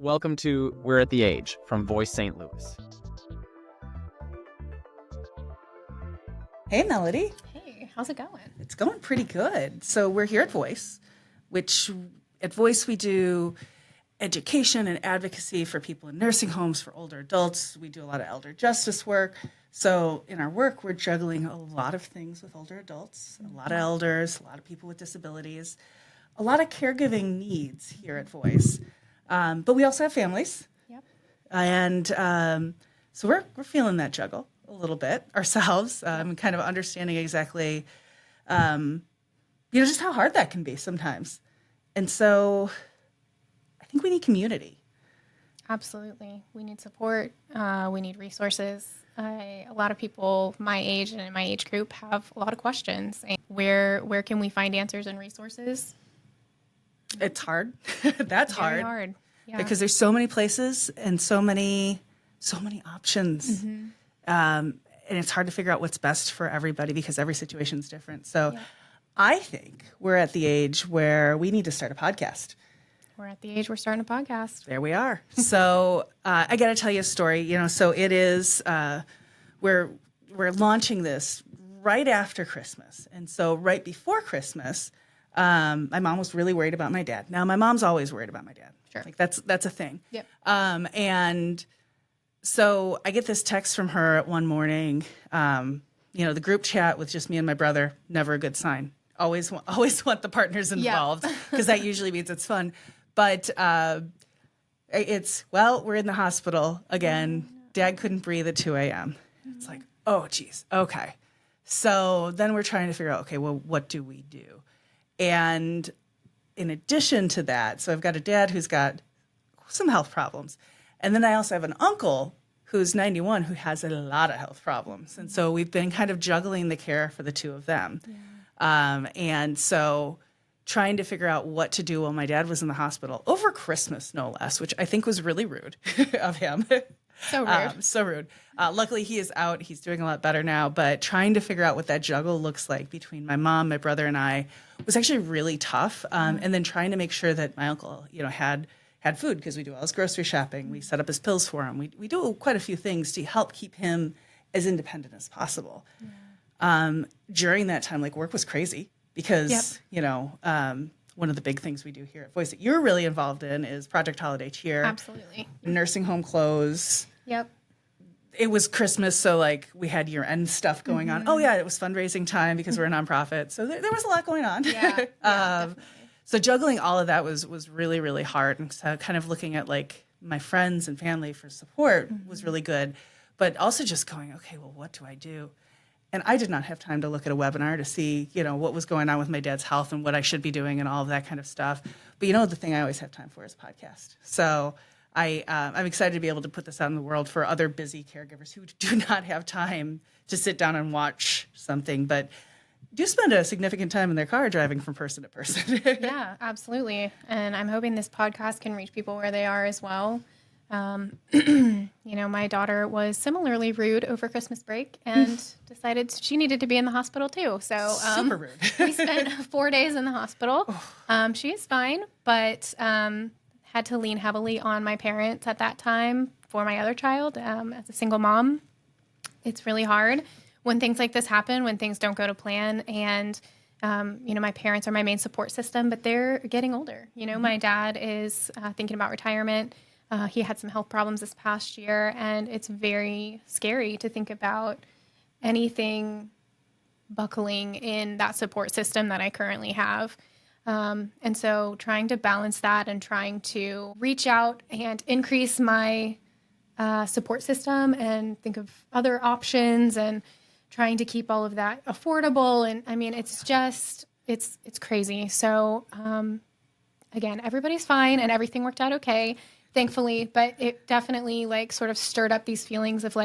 Welcome to We're at the Age from Voice St. Louis. Hey, Melody. Hey, how's it going? It's going pretty good. So we're here at Voice, which at Voice we do education and advocacy for people in nursing homes, for older adults. We do a lot of elder justice work. So in our work, we're juggling a lot of things with older adults, a lot of elders, a lot of people with disabilities, a lot of caregiving needs here at Voice. But we also have families. Yep. And so we're feeling that juggle a little bit ourselves, kind of understanding exactly, just how hard that can be sometimes. And so I think we need community. Absolutely. We need support. We need resources. A lot of people my age and in my age group have a lot of questions. And where can we find answers and resources? It's hard. That's Very hard. hard. Yeah. Because there's so many places and so many options. Mm-hmm. And it's hard to figure out what's best for everybody because every situation is different. So Yeah. I think we're at the age where we need to start a podcast. We're at the age we're starting a podcast. There we are. So I got to tell you a story. So it is we're launching this right after Christmas, and so right before Christmas, my mom was really worried about my dad. Now my mom's always worried about my dad. Sure. Like that's a thing. Yep. And so I get this text from her one morning. The group chat with just me and my brother, never a good sign. Always want the partners involved because that usually means it's fun. But we're in the hospital again. Dad couldn't breathe at 2 a.m. It's like, oh, geez. Okay. So then we're trying to figure out, okay, well, what do we do? And in addition to that, so I've got a dad who's got some health problems. And then I also have an uncle who's 91 who has a lot of health problems. And so we've been kind of juggling the care for the two of them. Yeah. And so trying to figure out what to do while my dad was in the hospital over Christmas, no less, which I think was really rude of him. So rude. Luckily, he is out. He's doing a lot better now. But trying to figure out what that juggle looks like between my mom, my brother, and I was actually really tough. And then trying to make sure that my uncle, had food because we do all his grocery shopping. We set up his pills for him. We do quite a few things to help keep him as independent as possible. Yeah. During that time, work was crazy because, one of the big things we do here at Voice that you're really involved in is Project Holiday Cheer. Absolutely. Nursing home close. Yep. It was Christmas, so we had year-end stuff going on. Oh, yeah, it was fundraising time because we're a nonprofit. So there was a lot going on. Yeah, definitely. So juggling all of that was really, really hard. And so kind of looking at my friends and family for support was really good. But also just going, okay, well, what do I do? And I did not have time to look at a webinar to see, what was going on with my dad's health and what I should be doing and all of that kind of stuff. But the thing I always have time for is a podcast. So I'm excited to be able to put this out in the world for other busy caregivers who do not have time to sit down and watch something, but do spend a significant time in their car driving from person to person. Yeah, absolutely. And I'm hoping this podcast can reach people where they are as well. My daughter was similarly rude over Christmas break and decided she needed to be in the hospital too. So super rude. We spent 4 days in the hospital. She is fine, but had to lean heavily on my parents at that time for my other child. As a single mom, it's really hard when things like this happen, when things don't go to plan. And my parents are my main support system, but they're getting older. My dad is thinking about retirement. He had some health problems this past year, and it's very scary to think about anything buckling in that support system that I currently have. And so trying to balance that and trying to reach out and increase my support system and think of other options and trying to keep all of that affordable. And it's just, it's crazy. So again, everybody's fine and everything worked out okay, thankfully, but it definitely sort of stirred up these feelings of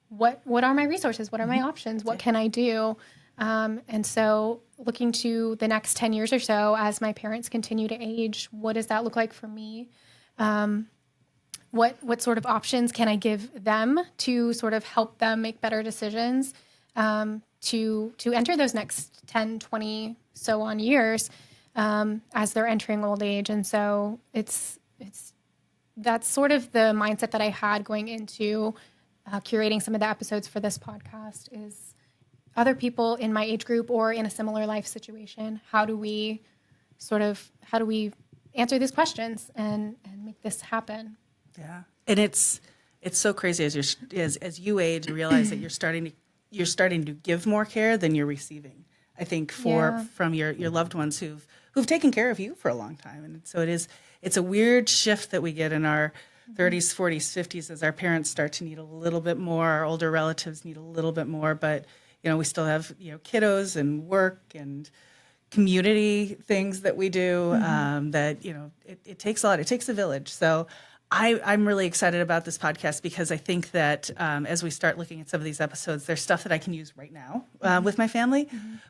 what are my resources? What are my options? What can I do? And so looking to the next 10 years or so, as my parents continue to age, what does that look like for me? What sort of options can I give them to sort of help them make better decisions, to enter those next 10, 20, so on years, as they're entering old age. And so it's that's sort of the mindset that I had going into curating some of the episodes for this podcast is other people in my age group or in a similar life situation. How do we answer these questions and make this happen? Yeah. And it's so crazy as you age and realize that you're starting to give more care than you're receiving. I think from your loved ones who've taken care of you for a long time. And so it's a weird shift that we get in our 30s, 40s, 50s as our parents start to need a little bit more, our older relatives need a little bit more, but we still have, kiddos and work and community things that we do that, it takes a lot. It takes a village. So I'm really excited about this podcast because I think that as we start looking at some of these episodes, there's stuff that I can use right now with my family.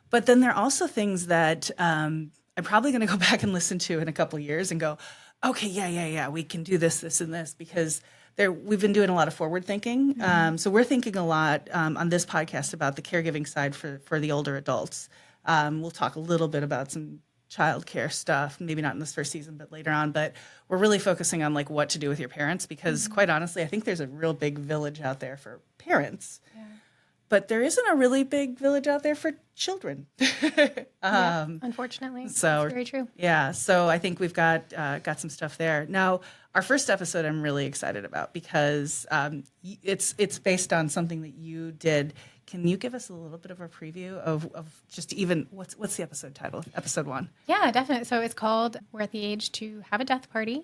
But then there are also things that I'm probably going to go back and listen to in a couple of years and go, okay, yeah, we can do this, this, and this because we've been doing a lot of forward thinking. So we're thinking a lot on this podcast about the caregiving side for the older adults. We'll talk a little bit about some childcare stuff, maybe not in this first season, but later on. But we're really focusing on like what to do with your parents because quite honestly, I think there's a real big village out there for parents, but there isn't a really big village out there for children. Unfortunately, so that's very true. Yeah, so I think we've got some stuff there. Now, our first episode I'm really excited about because it's based on something that you did. Can you give us a little bit of a preview of just even what's the episode title? Episode 1. Yeah, definitely. So it's called We're at the Age to Have a Death Party.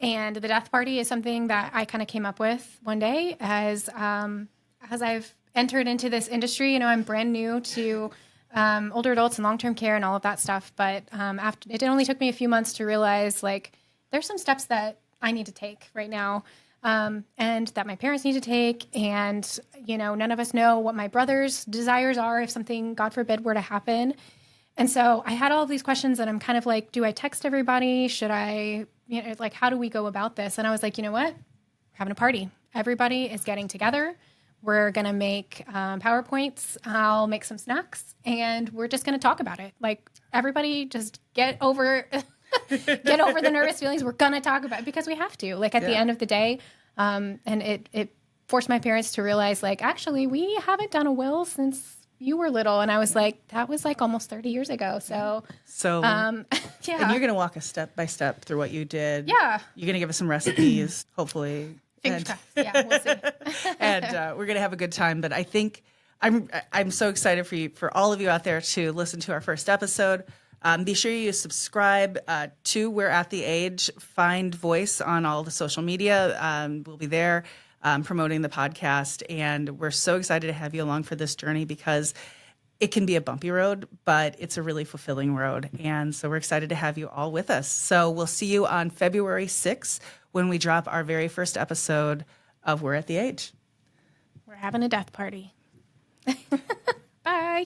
And the death party is something that I kind of came up with one day as I've entered into this industry. I'm brand new to older adults and long-term care and all of that stuff. But after it only took me a few months to realize like there's some steps that I need to take right now. And that my parents need to take. And, none of us know what my brother's desires are if something, God forbid, were to happen. And so I had all of these questions and I'm kind of like, do I text everybody? Should I, how do we go about this? And I was like, you know what? We're having a party. Everybody is getting together. We're going to make PowerPoints. I'll make some snacks and we're just going to talk about it. Like everybody just get over the nervous feelings. We're going to talk about it because we have to, like at the end of the day. And it forced my parents to realize like, actually, we haven't done a will since you were little. And I was like, that was like almost 30 years ago. So and you're going to walk us step by step through what you did. Yeah. You're going to give us some recipes, hopefully. Fingers crossed. Yeah, we'll see. And we're going to have a good time. But I think I'm so excited for all of you out there to listen to our first episode. Be sure you subscribe to We're at the Age. Find Voice on all the social media. We'll be there promoting the podcast. And we're so excited to have you along for this journey because it can be a bumpy road, but it's a really fulfilling road. And so we're excited to have you all with us. So we'll see you on February 6th when we drop our very first episode of We're at the Age. We're having a death party. Bye.